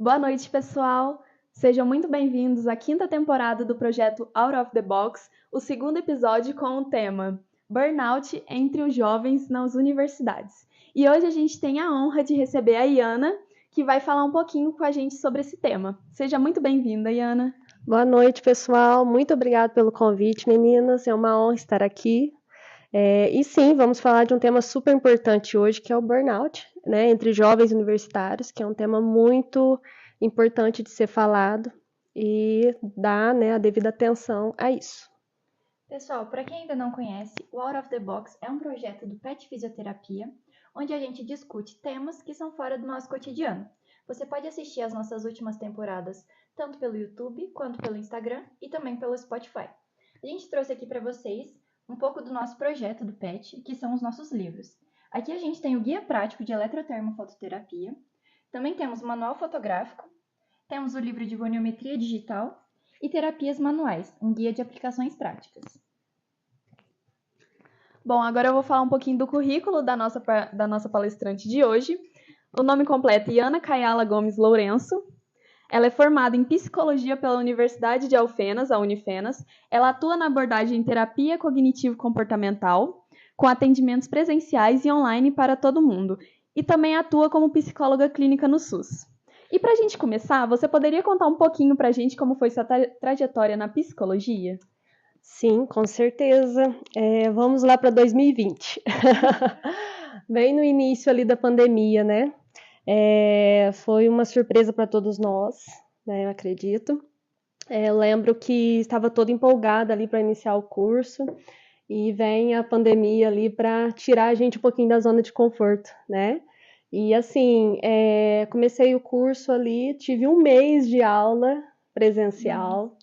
Boa noite, pessoal! Sejam muito bem-vindos à quinta temporada do projeto Out of the Box, o segundo episódio com o tema Burnout entre os jovens nas universidades. E hoje a gente tem a honra de receber a Iana, que vai falar um pouquinho com a gente sobre esse tema. Seja muito bem-vinda, Iana. Boa noite, pessoal. Muito obrigada pelo convite, meninas. É uma honra estar aqui. E sim, vamos falar de um tema super importante hoje, que é o burnout, né, entre jovens universitários, que é um tema muito importante de ser falado e dar, né, a devida atenção a isso. Pessoal, para quem ainda não conhece, o Out of the Box é um projeto do PET Fisioterapia, onde a gente discute temas que são fora do nosso cotidiano. Você pode assistir as nossas últimas temporadas tanto pelo YouTube quanto pelo Instagram e também pelo Spotify. A gente trouxe aqui para vocês um pouco do nosso projeto do PET, que são os nossos livros. Aqui a gente tem o Guia Prático de Eletrotermofototerapia, também temos o Manual Fotográfico, temos o livro de Goniometria Digital e Terapias Manuais, um guia de aplicações práticas. Bom, agora eu vou falar um pouquinho do currículo da nossa palestrante de hoje. O nome completo é Iana Cayala Gomes Lourenço. Ela é formada em Psicologia pela Universidade de Alfenas, a Unifenas. Ela atua na abordagem em terapia cognitivo-comportamental, com atendimentos presenciais e online para todo mundo. E também atua como psicóloga clínica no SUS. E para a gente começar, você poderia contar um pouquinho para a gente como foi sua trajetória na psicologia? Sim, com certeza. Vamos lá para 2020. Bem no início ali da pandemia, né? Foi uma surpresa para todos nós, né? Eu acredito. Eu lembro que estava toda empolgada ali para iniciar o curso e vem a pandemia ali para tirar a gente um pouquinho da zona de conforto, né? E assim, comecei o curso ali, tive um mês de aula presencial.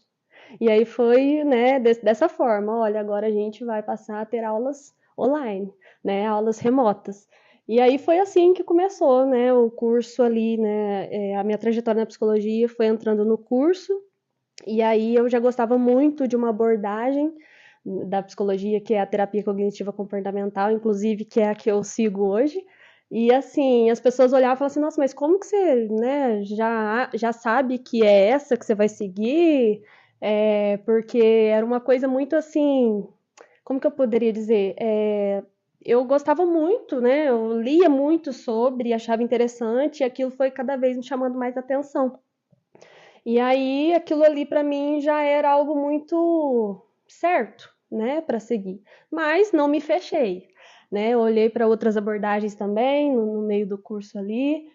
E aí foi, né, dessa forma, olha, agora a gente vai passar a ter aulas online, né, aulas remotas. E aí foi assim que começou, né, o curso ali, né, a minha trajetória na psicologia foi entrando no curso, e aí eu já gostava muito de uma abordagem da psicologia, que é a terapia cognitiva comportamental, inclusive, que é a que eu sigo hoje. E assim, as pessoas olhavam e falavam assim, nossa, mas como que você, né, já sabe que é essa que você vai seguir? Porque era uma coisa muito assim, como que eu poderia dizer? Eu gostava muito, né? Eu lia muito sobre, achava interessante, e aquilo foi cada vez me chamando mais atenção. E aí, aquilo ali para mim já era algo muito certo, né, para seguir. Mas não me fechei, né? Eu olhei para outras abordagens também no meio do curso ali,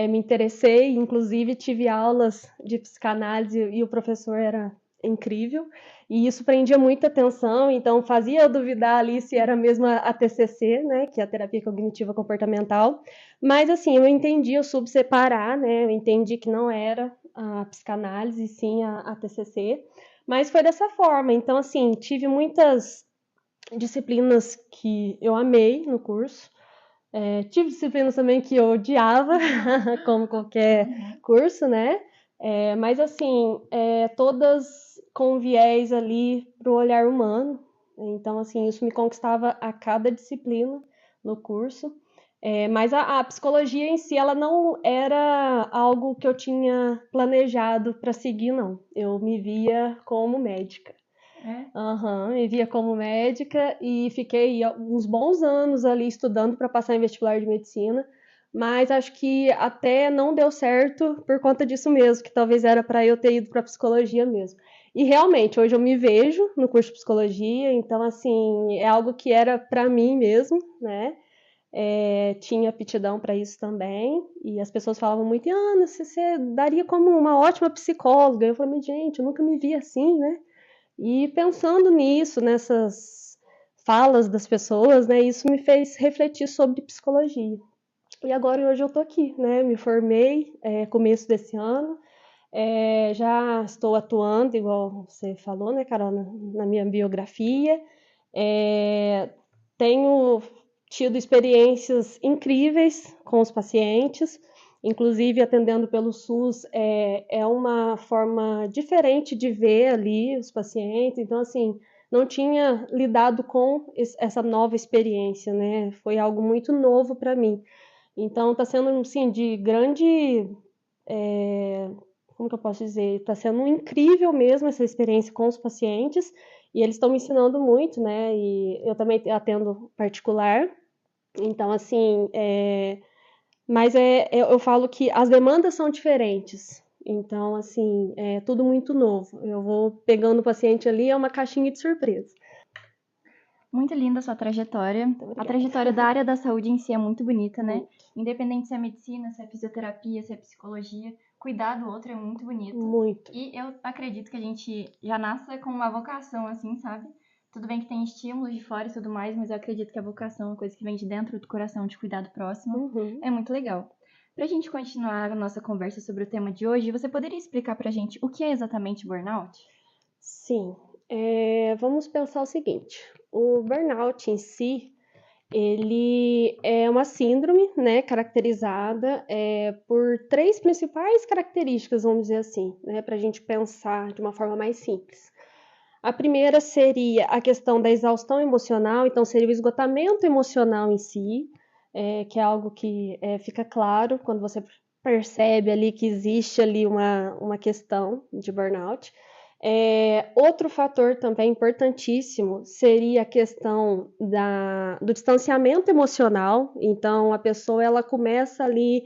me interessei, inclusive tive aulas de psicanálise e o professor era incrível, e isso prendia muita atenção, então fazia eu duvidar ali se era mesmo a TCC, né, que é a terapia cognitiva comportamental, mas assim, eu entendi, eu soube separar, né, eu entendi que não era a psicanálise, sim a TCC, mas foi dessa forma, então assim, tive muitas disciplinas que eu amei no curso, tive disciplinas também que eu odiava, como qualquer curso, né? Mas assim, todas com viés ali para o olhar humano. Então, assim, isso me conquistava a cada disciplina no curso. Mas a psicologia em si, ela não era algo que eu tinha planejado para seguir, não. Eu me via como médica. Me via como médica e fiquei uns bons anos ali estudando para passar em vestibular de medicina, mas acho que até não deu certo por conta disso mesmo, que talvez era para eu ter ido para psicologia mesmo. E realmente, hoje eu me vejo no curso de psicologia, então assim, é algo que era para mim mesmo, né? Tinha aptidão para isso também, e as pessoas falavam muito, Ana, você daria como uma ótima psicóloga. Eu falei, gente, eu nunca me vi assim, né? E pensando nisso, nessas falas das pessoas, né, isso me fez refletir sobre psicologia. E agora hoje eu tô aqui, né, me formei começo desse ano, já estou atuando, igual você falou, né, Carol, na minha biografia. Tenho tido experiências incríveis com os pacientes, inclusive atendendo pelo SUS, é uma forma diferente de ver ali os pacientes, então assim, não tinha lidado com essa nova experiência, né? Foi algo muito novo para mim. Então está sendo assim, de grande como que eu posso dizer? Está sendo incrível mesmo essa experiência com os pacientes, e eles estão me ensinando muito, né? E eu também atendo particular, então, assim, mas eu falo que as demandas são diferentes. Então, assim, é tudo muito novo. Eu vou pegando o paciente ali, é uma caixinha de surpresa. Muito linda a sua trajetória. A trajetória da área da saúde em si é muito bonita, né? Muito. Independente se é medicina, se é fisioterapia, se é psicologia, cuidar do outro é muito bonito. Muito. E eu acredito que a gente já nasce com uma vocação, assim, sabe? Tudo bem que tem estímulos de fora e tudo mais, mas eu acredito que a vocação é uma coisa que vem de dentro do coração, de cuidar do próximo. Uhum. É muito legal. Pra gente continuar a nossa conversa sobre o tema de hoje, você poderia explicar pra gente o que é exatamente burnout? Sim. Vamos pensar o seguinte: o burnout em si, ele é uma síndrome, né, caracterizada por 3 principais características, vamos dizer assim, né, para a gente pensar de uma forma mais simples. A primeira seria a questão da exaustão emocional, então seria o esgotamento emocional em si, que é algo que fica claro quando você percebe ali que existe ali uma questão de burnout. Outro fator também importantíssimo seria a questão do distanciamento emocional. Então, a pessoa ela começa ali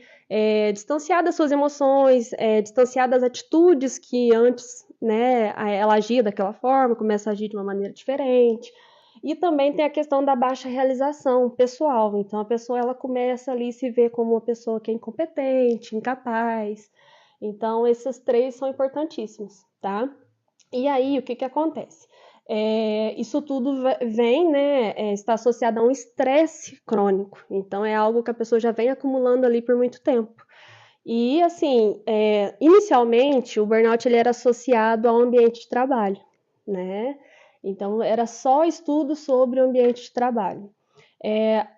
distanciar das suas emoções, distanciar das atitudes que antes, né, ela agia daquela forma, começa a agir de uma maneira diferente. E também tem a questão da baixa realização pessoal. Então, a pessoa ela começa ali a se ver como uma pessoa que é incompetente, incapaz. Então, esses 3 são importantíssimos, tá? E aí, o que acontece? Isso tudo vem, né, está associado a um estresse crônico. Então, é algo que a pessoa já vem acumulando ali por muito tempo. E, assim, inicialmente, o burnout ele era associado ao ambiente de trabalho, né? Então, era só estudo sobre o ambiente de trabalho.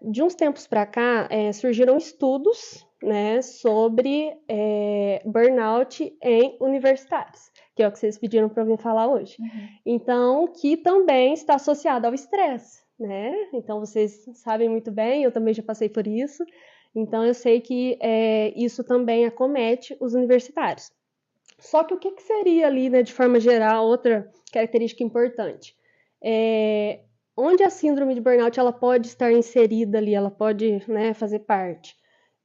De uns tempos para cá, surgiram estudos, né, sobre burnout em universitários, que é o que vocês pediram para eu vir falar hoje. Uhum. Então, que também está associado ao estresse, né? Então, vocês sabem muito bem, eu também já passei por isso. Então, eu sei que isso também acomete os universitários. Só que o que seria ali, né, de forma geral, outra característica importante? Onde a síndrome de burnout ela pode estar inserida ali, ela pode, né, fazer parte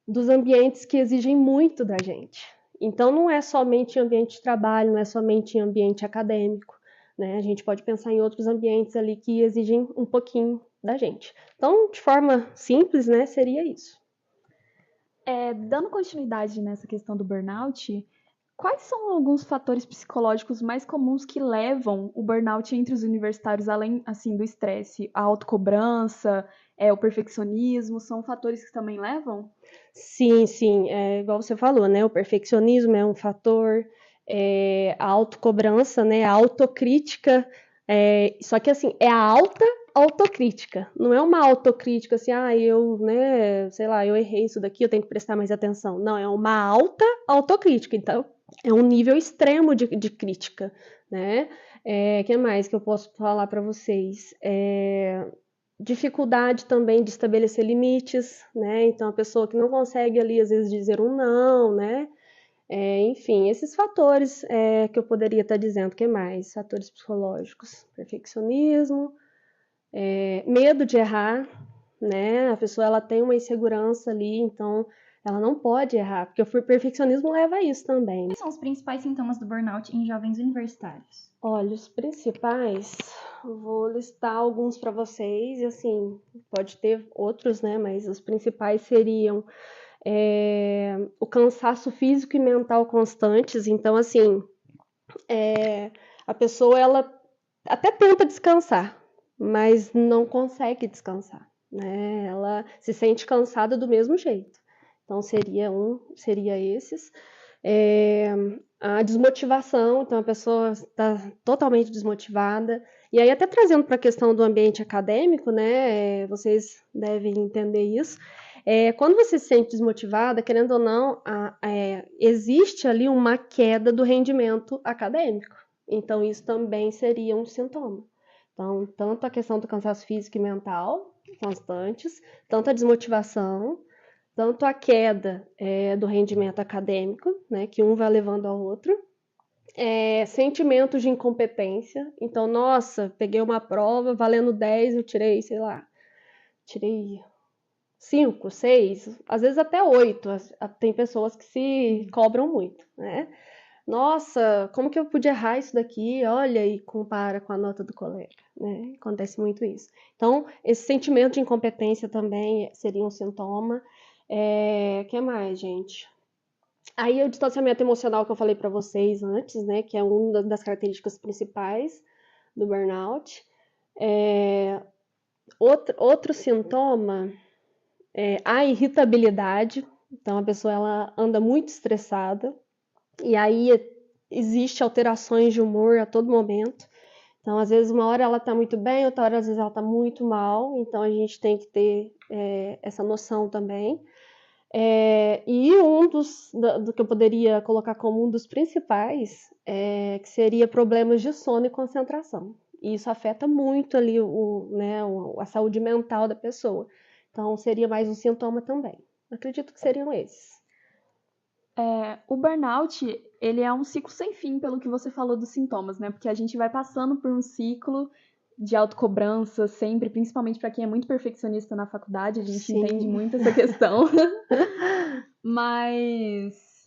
dos ambientes que exigem muito da gente. Então, não é somente em ambiente de trabalho, não é somente em ambiente acadêmico, né? A gente pode pensar em outros ambientes ali que exigem um pouquinho da gente. Então, de forma simples, né, seria isso. Dando continuidade nessa questão do burnout, quais são alguns fatores psicológicos mais comuns que levam o burnout entre os universitários, além assim do estresse? A autocobrança, o perfeccionismo, são fatores que também levam? Sim, sim, igual você falou, né? O perfeccionismo é um fator, a autocobrança, né? A autocrítica, só que assim, é a alta autocrítica, não é uma autocrítica assim, eu, né, sei lá, eu errei isso daqui, eu tenho que prestar mais atenção. Não, é uma alta autocrítica, então é um nível extremo de crítica, né? Que mais que eu posso falar para vocês? Dificuldade também de estabelecer limites, né? Então, a pessoa que não consegue ali, às vezes, dizer um não, né? Enfim, esses fatores que eu poderia estar dizendo, que mais? Fatores psicológicos, perfeccionismo, medo de errar, né? A pessoa ela tem uma insegurança ali, então ela não pode errar, porque o perfeccionismo leva a isso também. Quais são os principais sintomas do burnout em jovens universitários? Olha, os principais, vou listar alguns para vocês, e assim, pode ter outros, né? Mas os principais seriam o cansaço físico e mental constantes. Então, assim, a pessoa ela até tenta descansar, mas não consegue descansar, né? Ela se sente cansada do mesmo jeito. Então, seria esses. A desmotivação, então a pessoa está totalmente desmotivada. E aí, até trazendo para a questão do ambiente acadêmico, né? Vocês devem entender isso. Quando você se sente desmotivada, querendo ou não, existe ali uma queda do rendimento acadêmico. Então, isso também seria um sintoma. Então, tanto a questão do cansaço físico e mental constantes, tanto a desmotivação, tanto a queda do rendimento acadêmico, né, que um vai levando ao outro, sentimentos de incompetência. Então, nossa, peguei uma prova valendo 10, eu tirei, sei lá, tirei 5, 6, às vezes até 8. Tem pessoas que se cobram muito, né? Nossa, como que eu pude errar isso daqui? Olha, e compara com a nota do colega, né? Acontece muito isso. Então, esse sentimento de incompetência também seria um sintoma. Que mais, gente? Aí o distanciamento emocional que eu falei para vocês antes, né? Que é uma das características principais do burnout. Outro sintoma é a irritabilidade. Então, a pessoa ela anda muito estressada. E aí existe alterações de humor a todo momento. Então, às vezes, uma hora ela está muito bem, outra hora, às vezes, ela está muito mal. Então, a gente tem que ter essa noção também. E do que eu poderia colocar como um dos principais, que seria problemas de sono e concentração. E isso afeta muito ali a saúde mental da pessoa. Então, seria mais um sintoma também. Acredito que seriam esses. O burnout, ele é um ciclo sem fim, pelo que você falou dos sintomas, né? Porque a gente vai passando por um ciclo de autocobrança sempre, principalmente para quem é muito perfeccionista na faculdade, a gente Sim. entende muito essa questão. Mas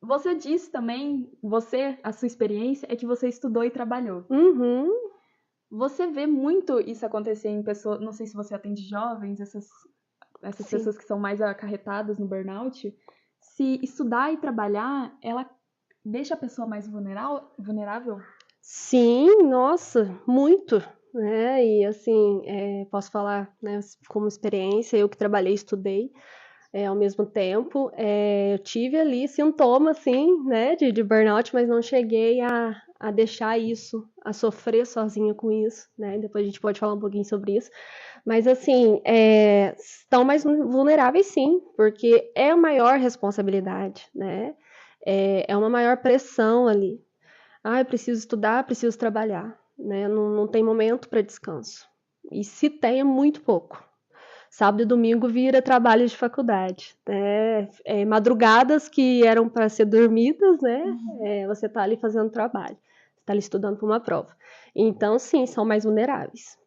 você disse também, a sua experiência é que você estudou e trabalhou. Uhum. Você vê muito isso acontecer em pessoas, não sei se você atende jovens, essas pessoas que são mais acarretadas no burnout. Se estudar e trabalhar, ela deixa a pessoa mais vulnerável? Sim, nossa, muito, né? E assim, posso falar, né, como experiência, eu que trabalhei e estudei ao mesmo tempo, eu tive ali sintomas, assim, né, de burnout, mas não cheguei a deixar isso, a sofrer sozinha com isso, né? Depois a gente pode falar um pouquinho sobre isso. Mas assim, estão mais vulneráveis sim, porque é a maior responsabilidade, né? É uma maior pressão ali. Eu preciso estudar, preciso trabalhar, né? Não tem momento para descanso. E se tem, é muito pouco. Sábado e domingo vira trabalho de faculdade, né? Madrugadas que eram para ser dormidas, né? Você está ali fazendo trabalho, você está ali estudando para uma prova. Então, sim, são mais vulneráveis.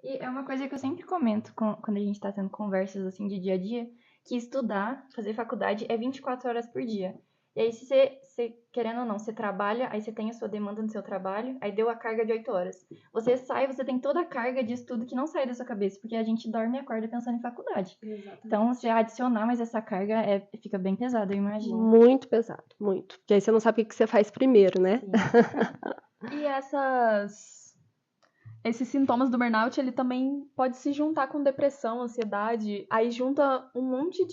E é uma coisa que eu sempre comento quando a gente está tendo conversas assim de dia a dia, que estudar, fazer faculdade é 24 horas por dia. E aí, se você, querendo ou não, você trabalha, aí você tem a sua demanda no seu trabalho, aí deu a carga de 8 horas. Você sai, você tem toda a carga de estudo que não sai da sua cabeça, porque a gente dorme e acorda pensando em faculdade. Exatamente. Então, você adicionar mais essa carga fica bem pesado, eu imagino. Muito pesado, muito. Porque aí você não sabe o que você faz primeiro, né? Sim. E esses sintomas do burnout, ele também pode se juntar com depressão, ansiedade, aí junta um monte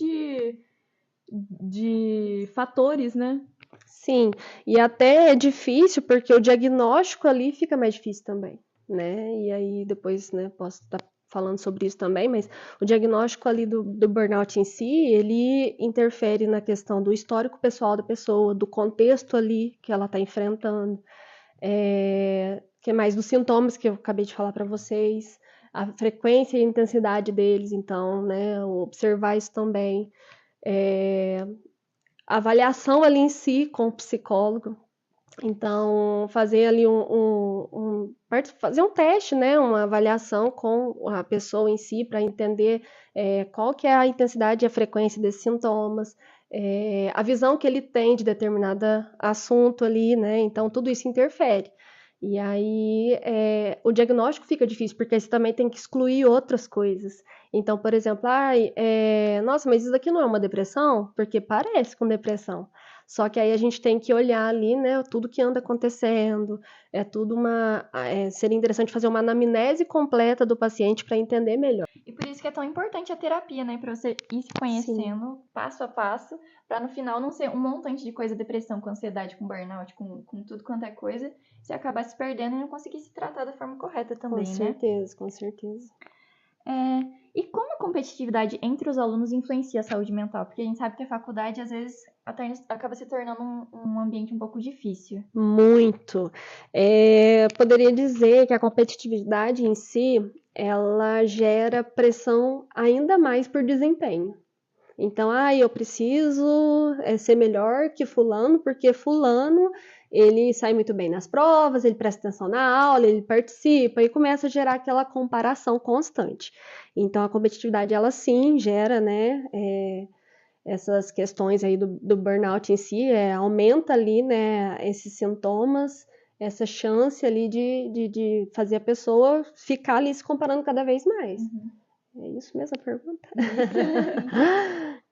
de fatores, né? Sim, e até é difícil porque o diagnóstico ali fica mais difícil também, né? E aí depois, né, posso estar falando sobre isso também, mas o diagnóstico ali do burnout em si, ele interfere na questão do histórico pessoal da pessoa, do contexto ali que ela está enfrentando, que mais dos sintomas que eu acabei de falar para vocês, a frequência e a intensidade deles, então, né, observar isso também. A avaliação ali em si com o psicólogo. Então, fazer ali fazer um teste, né? Uma avaliação com a pessoa em si para entender qual que é a intensidade e a frequência desses sintomas, a visão que ele tem de determinado assunto ali, né? Então, tudo isso interfere. E aí o diagnóstico fica difícil, porque você também tem que excluir outras coisas. Então, por exemplo, nossa, mas isso daqui não é uma depressão? Porque parece com depressão. Só que aí a gente tem que olhar ali, né, tudo que anda acontecendo, seria interessante fazer uma anamnese completa do paciente para entender melhor. E por isso que é tão importante a terapia, né? Pra você ir se conhecendo passo a passo, pra no final não ser um montante de coisa, depressão, com ansiedade, com burnout, com tudo quanto é coisa, você acabar se perdendo e não conseguir se tratar da forma correta também, Com né? certeza, com certeza. E como a competitividade entre os alunos influencia a saúde mental? Porque a gente sabe que a faculdade, às vezes, acaba se tornando um ambiente um pouco difícil. Muito. Poderia dizer que a competitividade em si, ela gera pressão ainda mais por desempenho. Então, eu preciso ser melhor que fulano, porque fulano, ele sai muito bem nas provas, ele presta atenção na aula, ele participa, e começa a gerar aquela comparação constante. Então, a competitividade, ela sim gera, né, essas questões aí do burnout em si, aumenta ali, né, esses sintomas, essa chance ali de fazer a pessoa ficar ali se comparando cada vez mais. É isso mesmo a pergunta?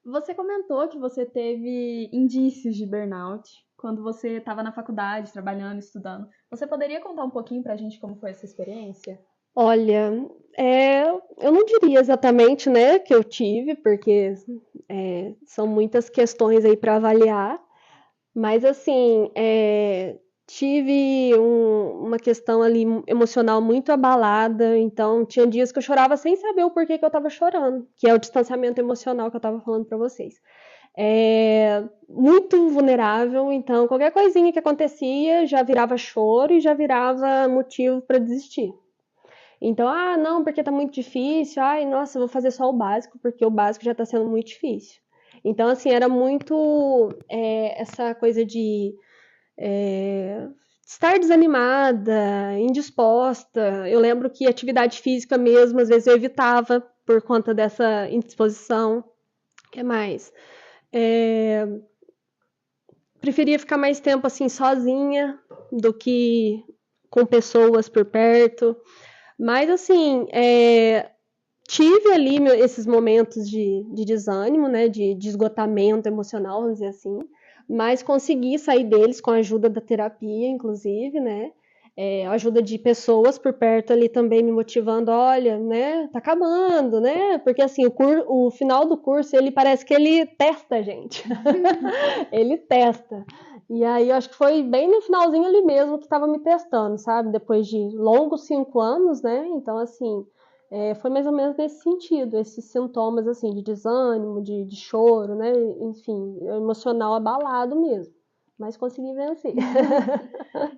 Você comentou que você teve indícios de burnout quando você estava na faculdade, trabalhando, estudando. Você poderia contar um pouquinho pra gente como foi essa experiência? Olha, eu não diria exatamente, né, que eu tive, porque são muitas questões aí para avaliar, mas assim, tive uma questão ali emocional muito abalada, então tinha dias que eu chorava sem saber o porquê que eu estava chorando, que é o distanciamento emocional que eu estava falando para vocês. Muito vulnerável, então qualquer coisinha que acontecia já virava choro e já virava motivo para desistir. Então, não, porque tá muito difícil, nossa, eu vou fazer só o básico, porque o básico já tá sendo muito difícil. Então, assim, era muito essa coisa de estar desanimada, indisposta. Eu lembro que atividade física mesmo, às vezes eu evitava por conta dessa indisposição. O que mais? Preferia ficar mais tempo assim sozinha do que com pessoas por perto. Mas assim, tive ali esses momentos de desânimo, né, de esgotamento emocional, vamos dizer assim, mas consegui sair deles com a ajuda da terapia, inclusive, né, a ajuda de pessoas por perto ali também me motivando, olha, né, tá acabando, né, porque assim, o final do curso, ele parece que ele testa a gente, ele testa. E aí eu acho que foi bem no finalzinho ali mesmo que estava me testando, sabe, depois de longos 5 anos, né, então assim, foi mais ou menos nesse sentido, esses sintomas assim de desânimo, de choro, né? Enfim, emocional abalado mesmo. Mas consegui vencer.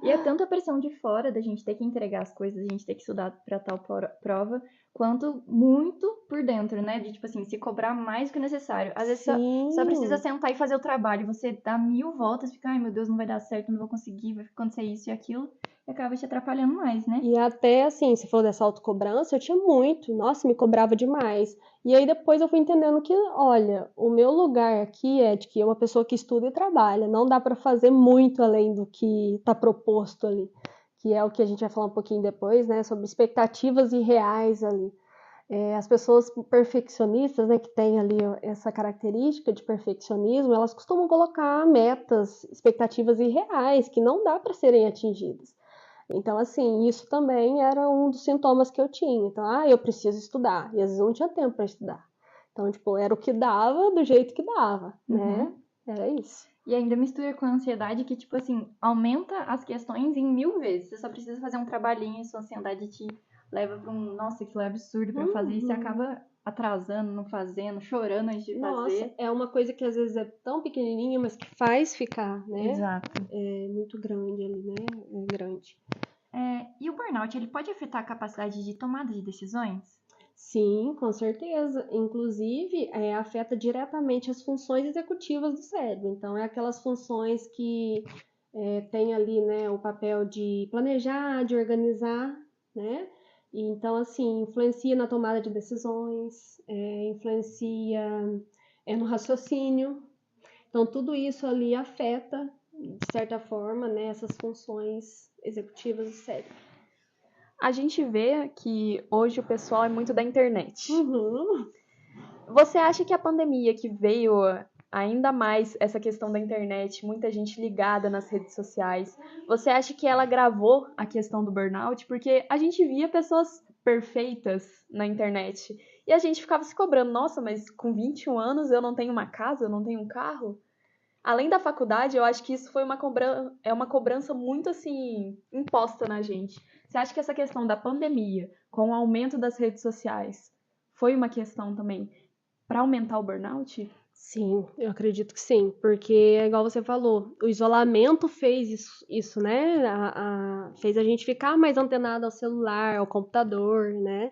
E é tanta pressão de fora da gente ter que entregar as coisas, a gente ter que estudar para tal prova, quanto muito por dentro, né? De tipo assim, se cobrar mais do que necessário. Às vezes só precisa sentar e fazer o trabalho. Você dá 1000 voltas, fica, ai meu Deus, não vai dar certo, não vou conseguir, vai acontecer isso e aquilo. E acaba te atrapalhando mais, né? E até assim, se for dessa autocobrança, eu tinha muito, nossa, me cobrava demais. E aí depois eu fui entendendo que, olha, o meu lugar aqui é de que é uma pessoa que estuda e trabalha, não dá para fazer muito além do que está proposto ali, que é o que a gente vai falar um pouquinho depois, né, sobre expectativas irreais ali. As pessoas perfeccionistas, né, que têm ali essa característica de perfeccionismo, elas costumam colocar metas, expectativas irreais que não dá para serem atingidas. Então, assim, isso também era um dos sintomas que eu tinha. Então, eu preciso estudar. E às vezes eu não tinha tempo para estudar. Então, tipo, era o que dava do jeito que dava, né? Era isso. E ainda mistura com a ansiedade que, tipo assim, aumenta as questões em 1000 vezes. Você só precisa fazer um trabalhinho e sua ansiedade te leva para nossa, aquilo é absurdo para fazer. E você acaba atrasando, não fazendo, chorando antes de fazer. Nossa, é uma coisa que às vezes é tão pequenininha, mas que faz ficar, né? Exato. É muito grande ali, né? É grande. E o burnout, ele pode afetar a capacidade de tomada de decisões? Sim, com certeza. Inclusive, afeta diretamente as funções executivas do cérebro. Então, é aquelas funções que tem ali, né, o papel de planejar, de organizar, né? E, então, assim, influencia na tomada de decisões, influencia no raciocínio. Então, tudo isso ali afeta, de certa forma, né, essas funções executivas do cérebro. A gente vê que hoje o pessoal é muito da internet. Uhum. Você acha que a pandemia que veio ainda mais essa questão da internet, muita gente ligada nas redes sociais, você acha que ela agravou a questão do burnout? Porque a gente via pessoas perfeitas na internet e a gente ficava se cobrando, nossa, mas com 21 anos eu não tenho uma casa, eu não tenho um carro? Além da faculdade, eu acho que isso foi uma cobrança muito assim imposta na gente. Você acha que essa questão da pandemia, com o aumento das redes sociais, foi uma questão também para aumentar o burnout? Sim, eu acredito que sim, porque é igual você falou, o isolamento fez isso, né? Fez a gente ficar mais antenado ao celular, ao computador, né?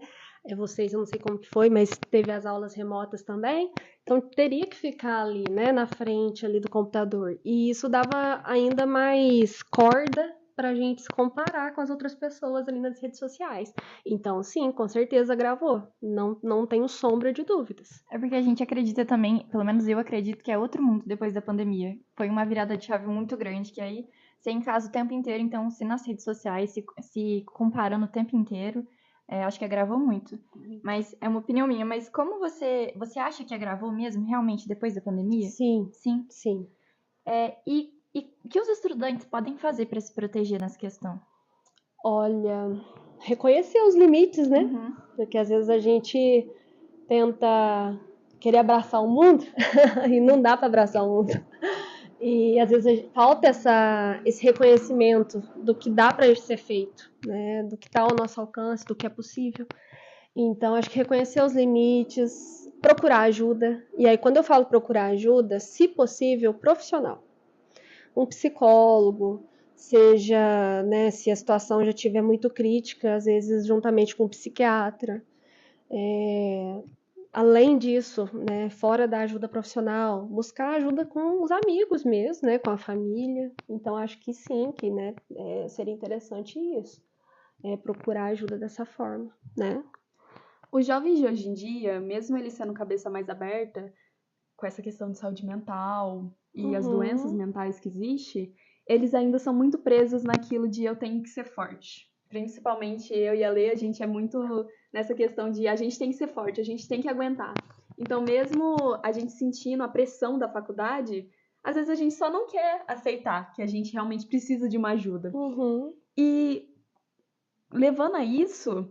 vocês, eu não sei como que foi, mas teve as aulas remotas também, então teria que ficar ali, né, na frente ali do computador. E isso dava ainda mais corda para a gente se comparar com as outras pessoas ali nas redes sociais. Então, sim, com certeza gravou. Não tenho sombra de dúvidas. É porque a gente acredita também, pelo menos eu acredito que é outro mundo depois da pandemia. Foi uma virada de chave muito grande, que aí você em casa o tempo inteiro, então se nas redes sociais, se comparando o tempo inteiro, acho que agravou muito. Mas é uma opinião minha, mas como você acha que agravou mesmo, realmente, depois da pandemia? Sim, Sim. sim. E o que os estudantes podem fazer para se proteger nessa questão? Olha, reconhecer os limites, né? Uhum. Porque às vezes a gente tenta querer abraçar o mundo e não dá para abraçar o mundo. E às vezes falta esse reconhecimento do que dá para ser feito, né? Do que está ao nosso alcance, do que é possível. Então, acho que reconhecer os limites, procurar ajuda. E aí, quando eu falo procurar ajuda, se possível, profissional. Um psicólogo, seja, né, se a situação já estiver muito crítica, às vezes juntamente com um psiquiatra. Além disso, né, fora da ajuda profissional, buscar ajuda com os amigos mesmo, né, com a família. Então, acho que sim, que, né, seria interessante isso, procurar ajuda dessa forma, né? Os jovens de hoje em dia, mesmo eles sendo cabeça mais aberta, com essa questão de saúde mental e as doenças mentais que existem, eles ainda são muito presos naquilo de eu tenho que ser forte. Principalmente eu e a Lê, a gente é muito nessa questão de a gente tem que ser forte, a gente tem que aguentar. Então, mesmo a gente sentindo a pressão da faculdade, às vezes a gente só não quer aceitar que a gente realmente precisa de uma ajuda. E levando a isso,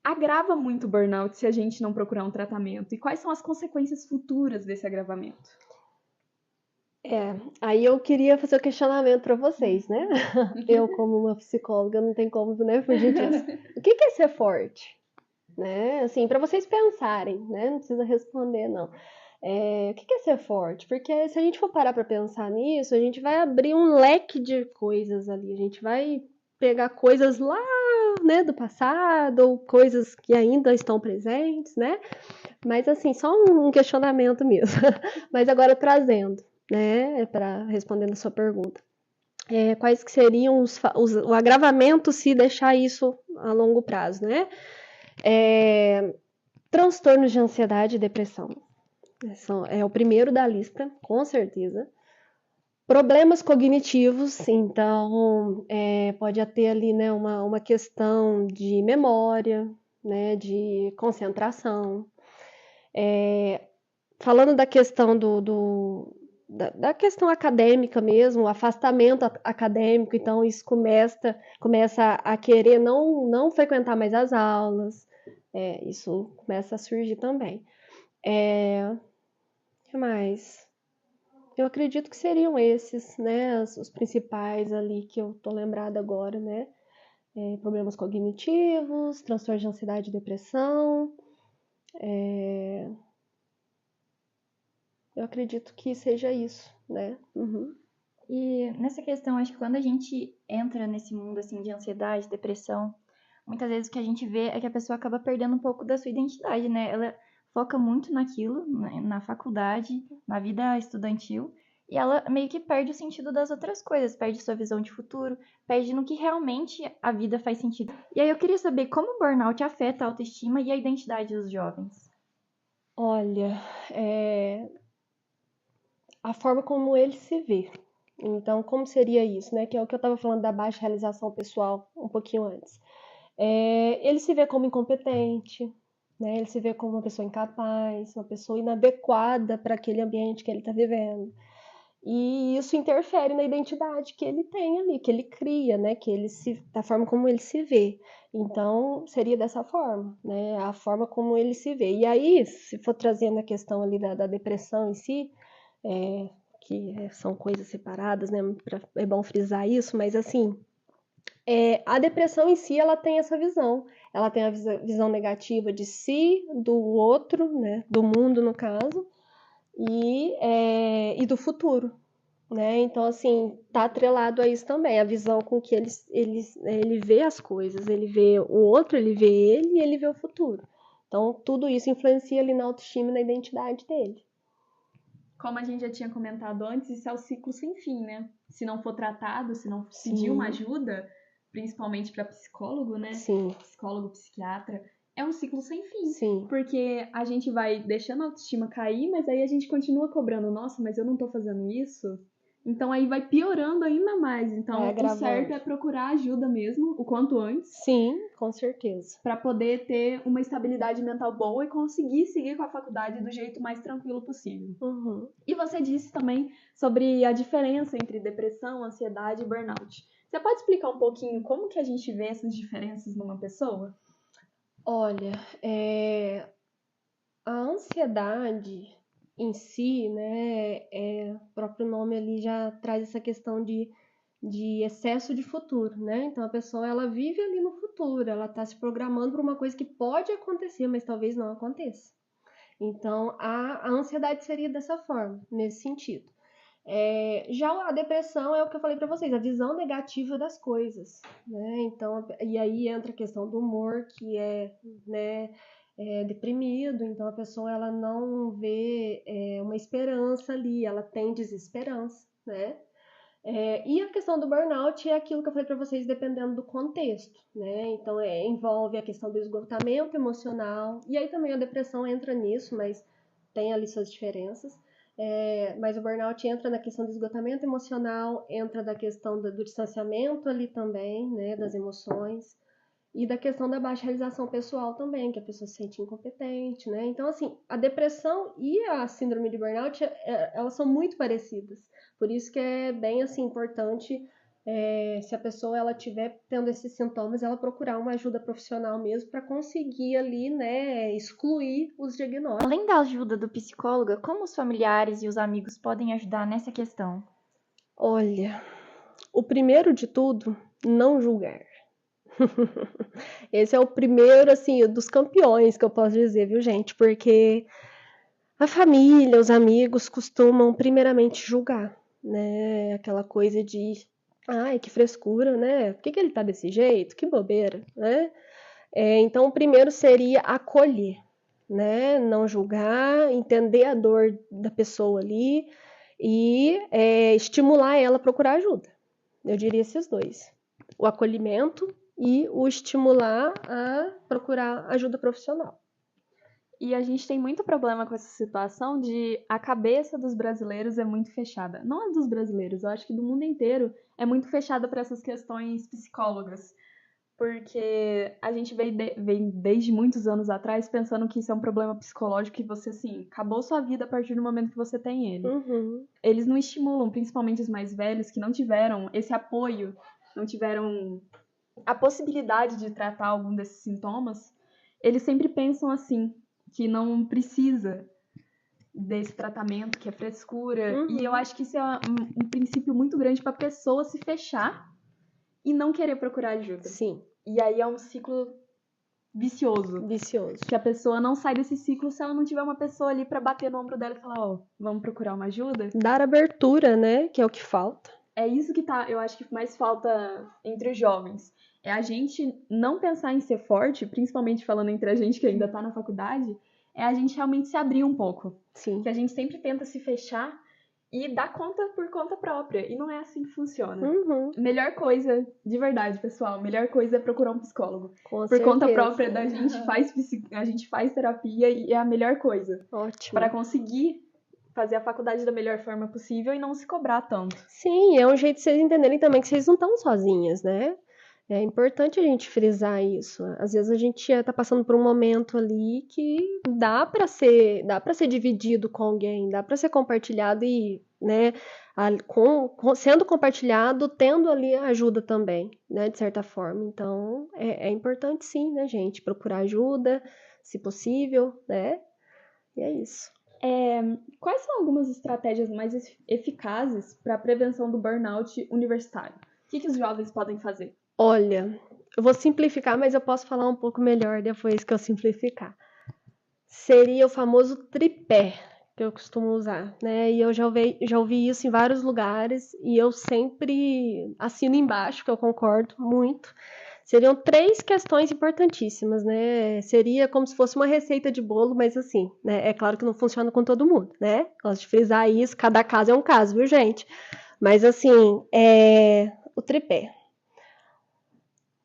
agrava muito o burnout se a gente não procurar um tratamento. E quais são as consequências futuras desse agravamento? Aí eu queria fazer o questionamento para vocês, né? Eu, como uma psicóloga, não tem como, né, fugir disso. O que é ser forte? Né? Assim, para vocês pensarem, né? Não precisa responder, não. O que é ser forte? Porque se a gente for parar para pensar nisso, a gente vai abrir um leque de coisas ali. A gente vai pegar coisas lá, né, do passado, ou coisas que ainda estão presentes, né? Mas assim, só um questionamento mesmo. Mas agora trazendo, né, para respondendo a sua pergunta. Quais que seriam o agravamento se deixar isso a longo prazo, né? Transtornos de ansiedade e depressão. É o primeiro da lista, com certeza. Problemas cognitivos, então pode ter ali, né, uma questão de memória, né, de concentração. Falando da questão da questão acadêmica mesmo, o afastamento acadêmico, então isso começa a querer não frequentar mais as aulas, isso começa a surgir também. O que mais? Eu acredito que seriam esses, né, os principais ali que eu tô lembrada agora, né? Problemas cognitivos, transtorno de ansiedade e depressão. Eu acredito que seja isso, né? E nessa questão, acho que quando a gente entra nesse mundo assim de ansiedade, depressão, muitas vezes o que a gente vê é que a pessoa acaba perdendo um pouco da sua identidade, né? Ela foca muito naquilo, na faculdade, na vida estudantil, e ela meio que perde o sentido das outras coisas, perde sua visão de futuro, perde no que realmente a vida faz sentido. E aí eu queria saber como o burnout afeta a autoestima e a identidade dos jovens. Olha, a forma como ele se vê. Então, como seria isso, né? Que é o que eu estava falando da baixa realização pessoal um pouquinho antes. Ele se vê como incompetente, né? Ele se vê como uma pessoa incapaz, uma pessoa inadequada para aquele ambiente que ele está vivendo. E isso interfere na identidade que ele tem ali, que ele cria, né? Da forma como ele se vê. Então, seria dessa forma, né? A forma como ele se vê. E aí, se for trazendo a questão ali da depressão em si, que são coisas separadas, né? É bom frisar isso, mas assim, a depressão em si, ela tem essa visão. Ela tem a visão negativa de si, do outro, né? Do mundo, no caso, e do futuro. né? Então, assim, tá atrelado a isso também, a visão com que ele vê as coisas, ele vê o outro, ele vê ele e ele vê o futuro. Então, tudo isso influencia ali na autoestima e na identidade dele. Como a gente já tinha comentado antes, isso é o ciclo sem fim, né? Se não for tratado, se não Sim. pedir uma ajuda, principalmente para psicólogo, né? Sim, Psicólogo, psiquiatra, é um ciclo sem fim. sim, Porque a gente vai deixando a autoestima cair, mas aí a gente continua cobrando, nossa, mas eu não tô fazendo isso. Então aí vai piorando ainda mais. Então vai o agravando. certo é procurar ajuda mesmo, o quanto antes, Sim, com certeza. para poder ter uma estabilidade mental boa e conseguir seguir com a faculdade do jeito mais tranquilo possível. Uhum. E você disse também sobre a diferença entre depressão, ansiedade e burnout. Você pode explicar um pouquinho como que a gente vê essas diferenças numa pessoa? Olha, a ansiedade em si, né, o próprio nome ali já traz essa questão de excesso de futuro, né? Então a pessoa ela vive ali no futuro, ela está se programando para uma coisa que pode acontecer, mas talvez não aconteça. Então a ansiedade seria dessa forma, nesse sentido. Já a depressão é o que eu falei para vocês, a visão negativa das coisas, né? Então, e aí entra a questão do humor, que né, deprimido, então a pessoa ela não vê uma esperança ali, ela tem desesperança, né? E a questão do burnout é aquilo que eu falei para vocês, dependendo do contexto, né? Então, envolve a questão do esgotamento emocional, e aí também a depressão entra nisso, mas tem ali suas diferenças. Mas o burnout entra na questão do esgotamento emocional, entra da questão do distanciamento ali também, né? Das emoções, e da questão da baixa realização pessoal também, que a pessoa se sente incompetente, né? Então, assim, a depressão e a síndrome de burnout, elas são muito parecidas. Por isso que é bem, assim, importante, se a pessoa ela tiver tendo esses sintomas, ela procurar uma ajuda profissional mesmo para conseguir ali, né, excluir os diagnósticos. Além da ajuda do psicólogo, como os familiares e os amigos podem ajudar nessa questão? Olha, o primeiro de tudo, não julgar. Esse é o primeiro, assim, dos campeões que eu posso dizer, viu, gente? Porque a família, os amigos costumam primeiramente julgar, né? Aquela coisa de, ai, que frescura, né? Por que ele tá desse jeito? Que bobeira, né? Então, o primeiro seria acolher, né? Não julgar, entender a dor da pessoa ali e estimular ela a procurar ajuda. Eu diria esses dois. O acolhimento e o estimular a procurar ajuda profissional. E a gente tem muito problema com essa situação de a cabeça dos brasileiros é muito fechada. Não é dos brasileiros, eu acho que do mundo inteiro é muito fechada para essas questões psicólogas. Porque a gente vem desde muitos anos atrás pensando que isso é um problema psicológico que você, assim, acabou sua vida a partir do momento que você tem ele. Uhum. Eles não estimulam, principalmente os mais velhos, que não tiveram esse apoio, não tiveram a possibilidade de tratar algum desses sintomas. Eles sempre pensam assim, que não precisa desse tratamento, que é frescura. Uhum. E eu acho que isso é um princípio muito grande para a pessoa se fechar e não querer procurar ajuda. Sim. E aí é um ciclo vicioso. Que a pessoa não sai desse ciclo se ela não tiver uma pessoa ali para bater no ombro dela e falar, ó, vamos procurar uma ajuda. Dar abertura, né? Que é o que falta. É isso que eu acho que mais falta entre os jovens. É a gente não pensar em ser forte, principalmente falando entre a gente que ainda tá na faculdade, é a gente realmente se abrir um pouco. Sim. Que a gente sempre tenta se fechar e dar conta por conta própria. E não é assim que funciona. Uhum. Melhor coisa, de verdade, pessoal, melhor coisa é procurar um psicólogo. Com Por conta certeza. própria da gente a gente faz terapia e é a melhor coisa. Ótimo. Para conseguir fazer a faculdade da melhor forma possível e não se cobrar tanto. Sim, é um jeito de vocês entenderem também que vocês não estão sozinhas, né? É importante a gente frisar isso. Às vezes a gente está passando por um momento ali que dá para ser dividido com alguém, dá para ser compartilhado e, né, sendo compartilhado, tendo ali a ajuda também, né, de certa forma. Então, é importante sim, né, gente, procurar ajuda, se possível, né? E é isso. Quais são algumas estratégias mais eficazes para a prevenção do burnout universitário? O que os jovens podem fazer? Olha, eu vou simplificar, mas eu posso falar um pouco melhor depois que eu simplificar. Seria o famoso tripé, que eu costumo usar, né? E eu já ouvi isso em vários lugares e eu sempre assino embaixo, que eu concordo muito. Seriam 3 questões importantíssimas, né? Seria como se fosse uma receita de bolo, mas assim, né? É claro que não funciona com todo mundo, né? Gosto de frisar isso, cada caso é um caso, viu, gente? Mas assim, o tripé.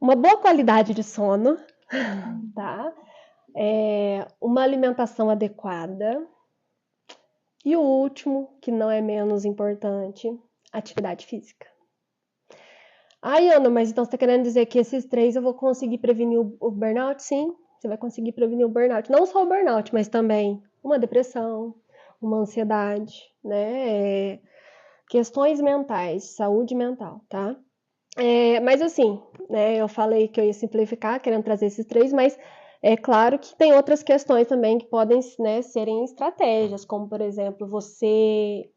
Uma boa qualidade de sono, tá? Uma alimentação adequada. E o último, que não é menos importante, atividade física. Ai, Ana, mas então você está querendo dizer que esses 3 eu vou conseguir prevenir o burnout? Sim, você vai conseguir prevenir o burnout. Não só o burnout, mas também uma depressão, uma ansiedade, né? Questões mentais, saúde mental, tá? Mas assim, né, eu falei que eu ia simplificar, querendo trazer esses 3, mas é claro que tem outras questões também que podem, né, serem estratégias, como, por exemplo, você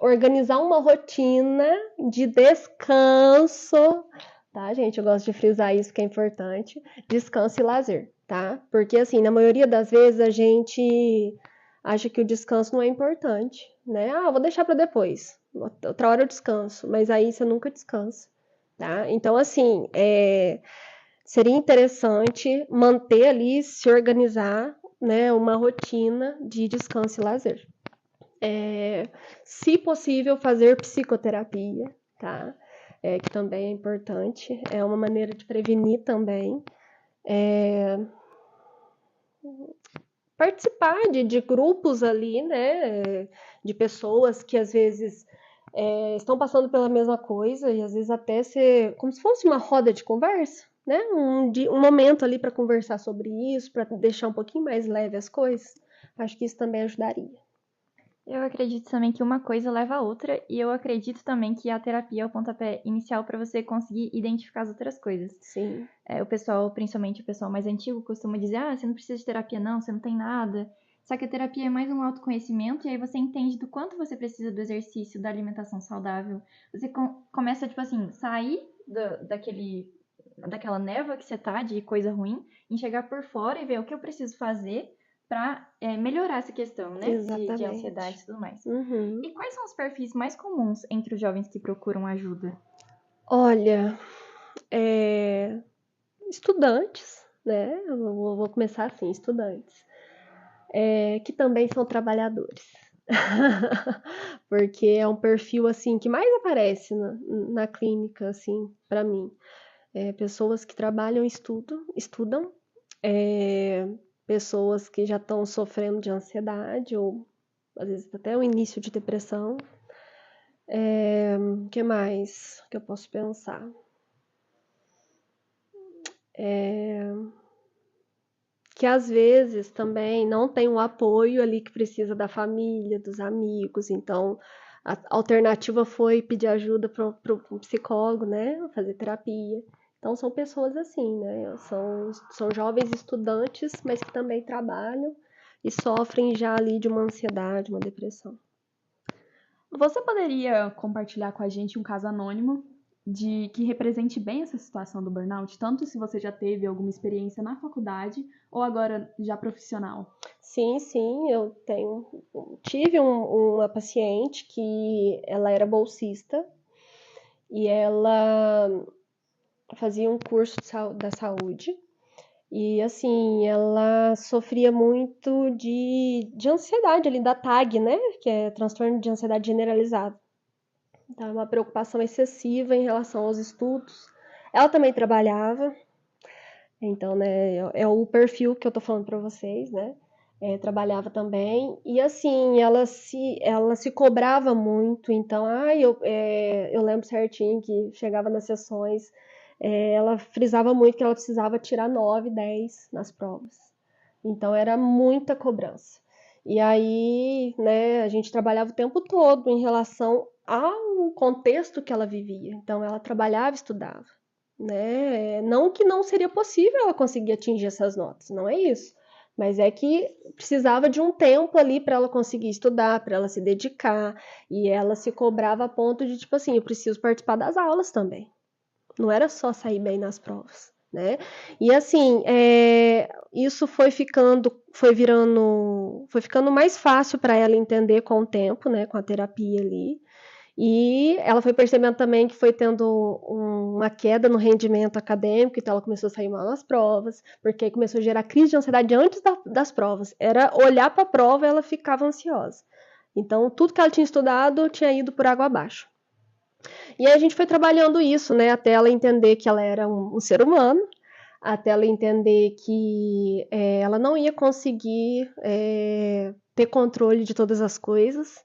organizar uma rotina de descanso, tá, gente? Eu gosto de frisar isso que é importante, descanso e lazer, tá? Porque, assim, na maioria das vezes a gente acha que o descanso não é importante, né? Ah, vou deixar para depois, outra hora eu descanso, mas aí você nunca descansa, tá? Então, assim, seria interessante manter ali, se organizar, né, uma rotina de descanso e lazer. Se possível, fazer psicoterapia, tá? Que também é importante, é uma maneira de prevenir também. Participar de grupos ali, né? De pessoas que às vezes estão passando pela mesma coisa e às vezes até ser como se fosse uma roda de conversa, né? Um momento ali para conversar sobre isso, para deixar um pouquinho mais leve as coisas. Acho que isso também ajudaria. Eu acredito também que uma coisa leva a outra, e eu acredito também que a terapia é o pontapé inicial para você conseguir identificar as outras coisas. Sim. O pessoal, principalmente o pessoal mais antigo, costuma dizer: ah, você não precisa de terapia, não, você não tem nada. Só que a terapia é mais um autoconhecimento, e aí você entende do quanto você precisa do exercício, da alimentação saudável. Você começa, tipo assim, sair daquela névoa que você tá de coisa ruim, enxergar por fora e ver o que eu preciso fazer para melhorar essa questão, né? De ansiedade e tudo mais. Uhum. E quais são os perfis mais comuns entre os jovens que procuram ajuda? Olha, estudantes, né? Eu vou começar assim, estudantes, que também são trabalhadores. Porque é um perfil assim que mais aparece na clínica, assim, para mim. Pessoas que trabalham e estudam, pessoas que já estão sofrendo de ansiedade ou às vezes até o início de depressão. O que mais que eu posso pensar? Que às vezes também não tem um apoio ali que precisa da família, dos amigos, então a alternativa foi pedir ajuda para um psicólogo, né, fazer terapia. Então são pessoas assim, né, são jovens estudantes, mas que também trabalham e sofrem já ali de uma ansiedade, uma depressão. Você poderia compartilhar com a gente um caso anônimo de que represente bem essa situação do burnout, tanto se você já teve alguma experiência na faculdade ou agora já profissional? Sim, eu tive uma paciente que ela era bolsista e ela fazia um curso da saúde e assim, ela sofria muito de ansiedade ali da TAG, né? Que é transtorno de ansiedade generalizado. Então, uma preocupação excessiva em relação aos estudos. Ela também trabalhava, então, né, é o perfil que eu tô falando para vocês, né? Trabalhava também, e assim, ela se cobrava muito, então, eu lembro certinho que chegava nas sessões, ela frisava muito que ela precisava tirar 9, 10 nas provas, então era muita cobrança. E aí, né, a gente trabalhava o tempo todo em relação ao contexto que ela vivia, então ela trabalhava e estudava, né? Não que não seria possível ela conseguir atingir essas notas, não é isso. Mas é que precisava de um tempo ali para ela conseguir estudar, para ela se dedicar, e ela se cobrava a ponto de, tipo assim, eu preciso participar das aulas também. Não era só sair bem nas provas, né? E assim, isso foi ficando mais fácil para ela entender com o tempo, né? Com a terapia ali. E ela foi percebendo também que foi tendo uma queda no rendimento acadêmico, então ela começou a sair mal nas provas, porque começou a gerar crise de ansiedade antes das provas. Era olhar para a prova e ela ficava ansiosa. Então, tudo que ela tinha estudado tinha ido por água abaixo. E aí a gente foi trabalhando isso, né, até ela entender que ela era um ser humano, até ela entender que ela não ia conseguir ter controle de todas as coisas,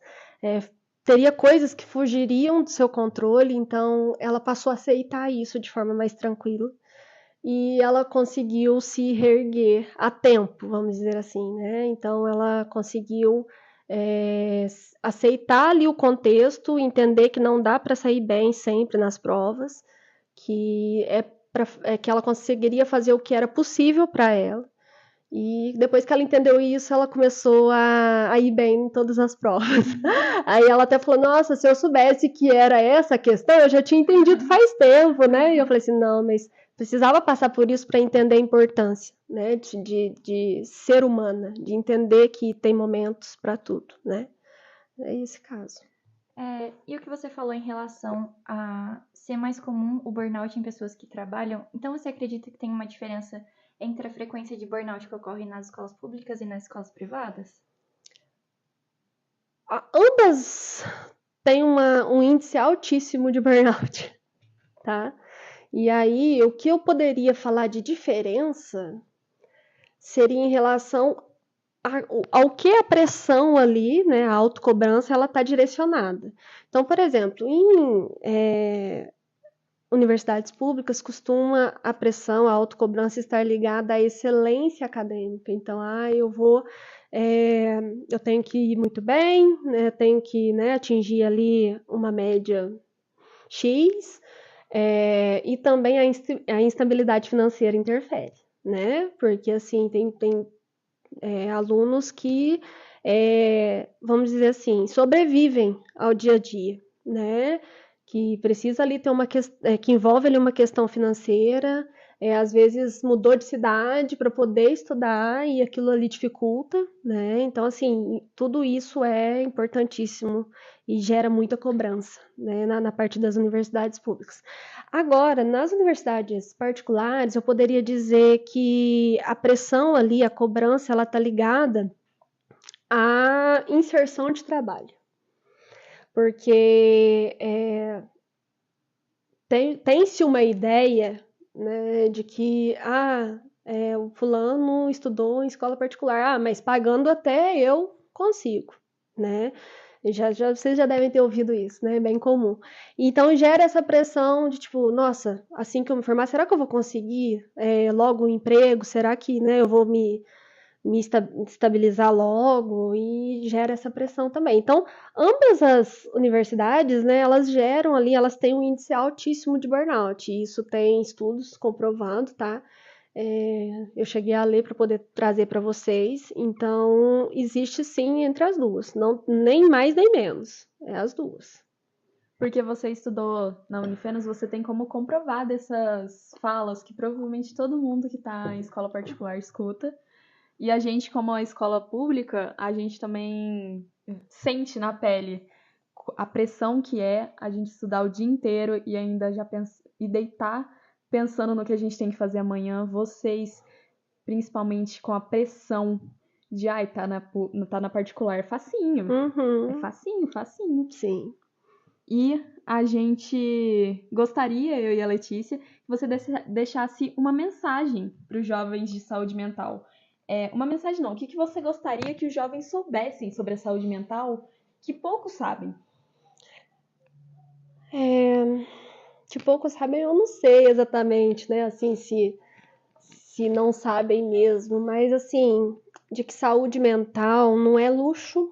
teria coisas que fugiriam do seu controle, então ela passou a aceitar isso de forma mais tranquila. E ela conseguiu se reerguer a tempo, vamos dizer assim, né? Então ela conseguiu aceitar ali o contexto, entender que não dá para sair bem sempre nas provas, que que ela conseguiria fazer o que era possível para ela. E depois que ela entendeu isso, ela começou a ir bem em todas as provas. Aí ela até falou, nossa, se eu soubesse que era essa a questão, eu já tinha entendido faz tempo, né? E eu falei assim, não, mas precisava passar por isso para entender a importância, né? De ser humana, de entender que tem momentos para tudo, né? É esse caso. E o que você falou em relação a ser mais comum o burnout em pessoas que trabalham, então você acredita que tem uma diferença entre a frequência de burnout que ocorre nas escolas públicas e nas escolas privadas? Ambas têm um índice altíssimo de burnout, tá? E aí, o que eu poderia falar de diferença seria em relação ao que a pressão ali, né, a autocobrança, ela está direcionada. Então, por exemplo, em universidades públicas, costuma a pressão, a autocobrança estar ligada à excelência acadêmica. Então, eu tenho que ir muito bem, né, tenho que, né, atingir ali uma média X, e também a instabilidade financeira interfere, né? Porque assim tem alunos que, vamos dizer assim, sobrevivem ao dia a dia, né? Que precisa ali ter que envolve ali uma questão financeira, às vezes mudou de cidade para poder estudar e aquilo ali dificulta, né? Então, assim, tudo isso é importantíssimo e gera muita cobrança, né, na parte das universidades públicas. Agora, nas universidades particulares, eu poderia dizer que a pressão ali, a cobrança, ela está ligada à inserção de trabalho. Porque tem-se uma ideia, né, de que o fulano estudou em escola particular, mas pagando até eu consigo, né? Vocês já devem ter ouvido isso, né? Bem comum. Então gera essa pressão de tipo, nossa, assim que eu me formar, será que eu vou conseguir logo um emprego? Será que, né, eu vou me estabilizar logo? E gera essa pressão também. Então, ambas as universidades, né, elas geram ali, elas têm um índice altíssimo de burnout. E isso tem estudos comprovando, tá? Eu cheguei a ler para poder trazer para vocês. Então, existe sim entre as duas. Não, nem mais nem menos. É as duas. Porque você estudou na Unifenas, você tem como comprovar dessas falas que provavelmente todo mundo que está em escola particular escuta. E a gente, como a escola pública, a gente também sente na pele a pressão que é a gente estudar o dia inteiro e ainda e deitar pensando no que a gente tem que fazer amanhã. Vocês, principalmente com a pressão de, tá na particular, facinho. É facinho, facinho. Sim. E a gente gostaria, eu e a Letícia, que você deixasse uma mensagem para os jovens de saúde mental. Uma mensagem não, o que você gostaria que os jovens soubessem sobre a saúde mental que poucos sabem? Que poucos sabem, eu não sei exatamente, né? Assim, se não sabem mesmo, mas assim, de que saúde mental não é luxo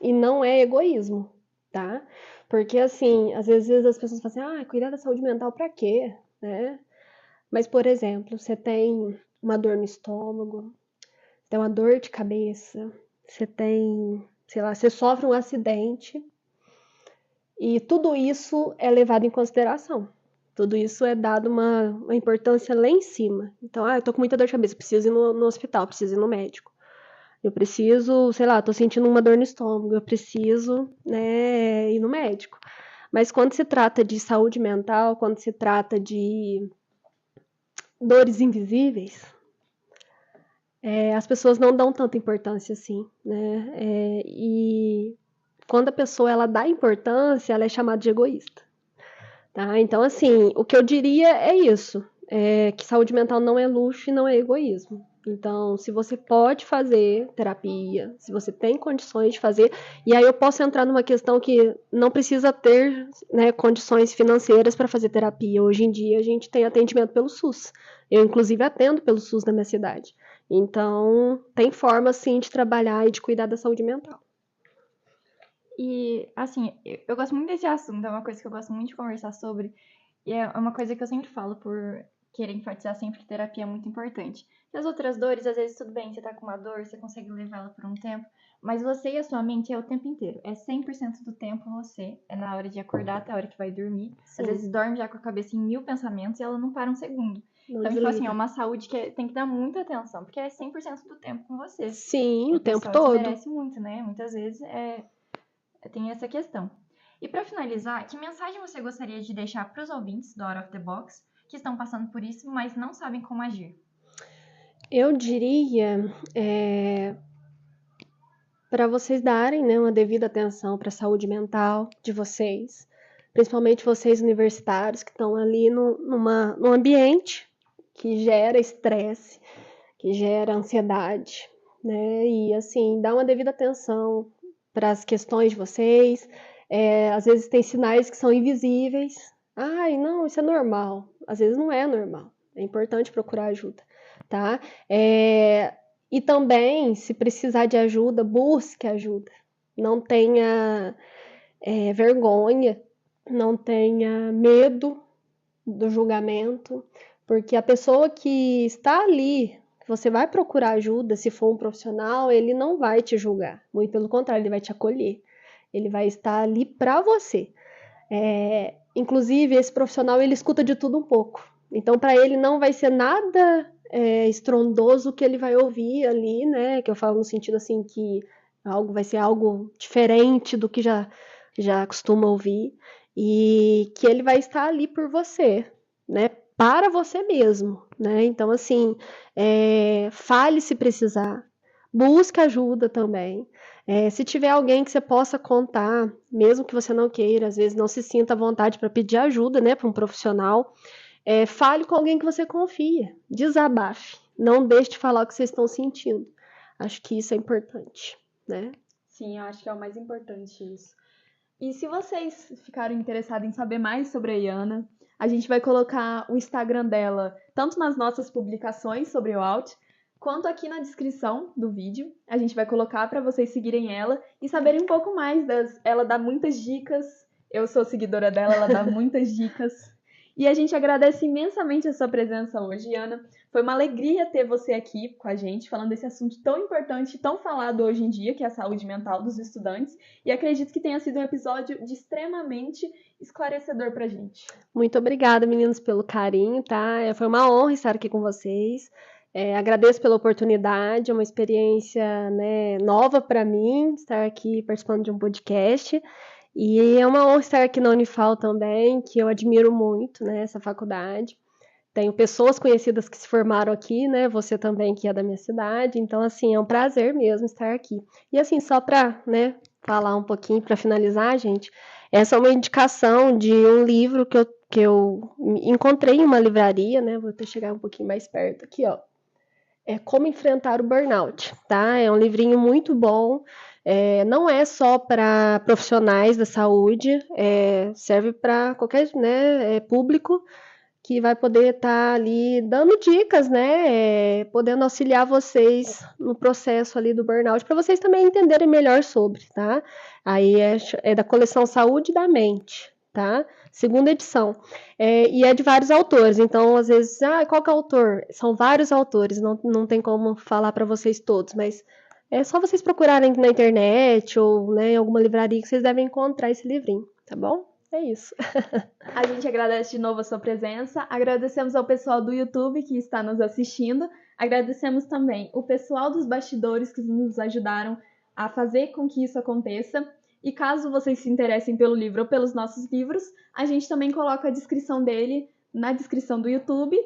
e não é egoísmo, tá? Porque assim, às vezes as pessoas falam assim, cuidar da saúde mental pra quê, né? Mas, por exemplo, você tem uma dor no estômago, tem uma dor de cabeça, você tem, sei lá, você sofre um acidente e tudo isso é levado em consideração. Tudo isso é dado uma importância lá em cima. Então, eu tô com muita dor de cabeça, preciso ir no hospital, preciso ir no médico. Eu preciso, sei lá, tô sentindo uma dor no estômago, eu preciso, né, ir no médico. Mas quando se trata de saúde mental, quando se trata de dores invisíveis, as pessoas não dão tanta importância assim, né? E quando a pessoa ela dá importância, ela é chamada de egoísta. Tá? Então, assim, o que eu diria é isso, que saúde mental não é luxo e não é egoísmo. Então, se você pode fazer terapia, se você tem condições de fazer, e aí eu posso entrar numa questão que não precisa ter, né, condições financeiras para fazer terapia. Hoje em dia a gente tem atendimento pelo SUS. Eu, inclusive, atendo pelo SUS na minha cidade. Então, tem forma, sim, de trabalhar e de cuidar da saúde mental. E, assim, eu gosto muito desse assunto, é uma coisa que eu gosto muito de conversar sobre, e é uma coisa que eu sempre falo por querer enfatizar sempre que terapia é muito importante. E as outras dores, às vezes tudo bem, você tá com uma dor, você consegue levar ela por um tempo, mas você e a sua mente é o tempo inteiro, é 100% do tempo você, é na hora de acordar até a hora que vai dormir, Sim. às vezes dorme já com a cabeça em 1000 pensamentos e ela não para um segundo. Não Então, tipo assim, é desliga. uma saúde que tem que dar muita atenção, porque é 100% do tempo com você. Sim, E o tempo pessoal todo. desmerece muito, né? Muitas vezes tem essa questão. E para finalizar, que mensagem você gostaria de deixar para os ouvintes do Out of the Box que estão passando por isso, mas não sabem como agir? Eu diria para vocês darem, né, uma devida atenção para a saúde mental de vocês, principalmente vocês universitários que estão ali num ambiente que gera estresse, que gera ansiedade, né? E assim, dá uma devida atenção para as questões de vocês. Às vezes tem sinais que são invisíveis. Ai, não, isso é normal. Às vezes não é normal. É importante procurar ajuda, tá? E também, se precisar de ajuda, busque ajuda. Não tenha vergonha, não tenha medo do julgamento, porque a pessoa que está ali, que você vai procurar ajuda, se for um profissional, ele não vai te julgar. Muito pelo contrário, ele vai te acolher. Ele vai estar ali para você. Inclusive, esse profissional, ele escuta de tudo um pouco. Então, para ele não vai ser nada estrondoso que ele vai ouvir ali, né? Que eu falo no sentido assim que vai ser algo diferente do que já costuma ouvir. E que ele vai estar ali por você, né? Para você mesmo, né? Então, assim, fale se precisar. Busque ajuda também. Se tiver alguém que você possa contar, mesmo que você não queira, às vezes não se sinta à vontade para pedir ajuda, né, para um profissional, fale com alguém que você confia, desabafe, não deixe de falar o que vocês estão sentindo. Acho que isso é importante, né? Sim, eu acho que é o mais importante isso. E se vocês ficarem interessados em saber mais sobre a Iana, a gente vai colocar o Instagram dela tanto nas nossas publicações sobre o Out, quanto aqui na descrição do vídeo. A gente vai colocar para vocês seguirem ela e saberem um pouco mais ela dá muitas dicas. Eu sou seguidora dela, ela dá muitas dicas. E a gente agradece imensamente a sua presença hoje, Ana. Foi uma alegria ter você aqui com a gente, falando desse assunto tão importante, tão falado hoje em dia, que é a saúde mental dos estudantes. E acredito que tenha sido um episódio extremamente esclarecedor pra gente. Muito obrigada, meninos, pelo carinho, tá? Foi uma honra estar aqui com vocês. Agradeço pela oportunidade, é uma experiência, né, nova para mim, estar aqui participando de um podcast. E é uma honra estar aqui na Unifal também, que eu admiro muito, né, essa faculdade. Tenho pessoas conhecidas que se formaram aqui, né, você também que é da minha cidade, então, assim, é um prazer mesmo estar aqui. E, assim, só para, né, falar um pouquinho, para finalizar, gente, essa é uma indicação de um livro que eu encontrei em uma livraria, né, vou até chegar um pouquinho mais perto aqui, ó. Como Enfrentar o Burnout, tá? É um livrinho muito bom, não é só para profissionais da saúde, serve para qualquer, né, público que vai poder estar ali dando dicas, né, podendo auxiliar vocês no processo ali do burnout, para vocês também entenderem melhor sobre, tá? Aí é da coleção Saúde da Mente, tá? Segunda edição. E é de vários autores, então às vezes, qual que é o autor? São vários autores, não tem como falar para vocês todos, mas é só vocês procurarem na internet ou, né, em alguma livraria que vocês devem encontrar esse livrinho, tá bom? É isso. A gente agradece de novo a sua presença, agradecemos ao pessoal do YouTube que está nos assistindo, agradecemos também o pessoal dos bastidores que nos ajudaram a fazer com que isso aconteça. E caso vocês se interessem pelo livro ou pelos nossos livros, a gente também coloca a descrição dele na descrição do YouTube.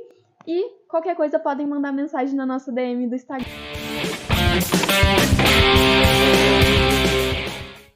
E qualquer coisa podem mandar mensagem na nossa DM do Instagram.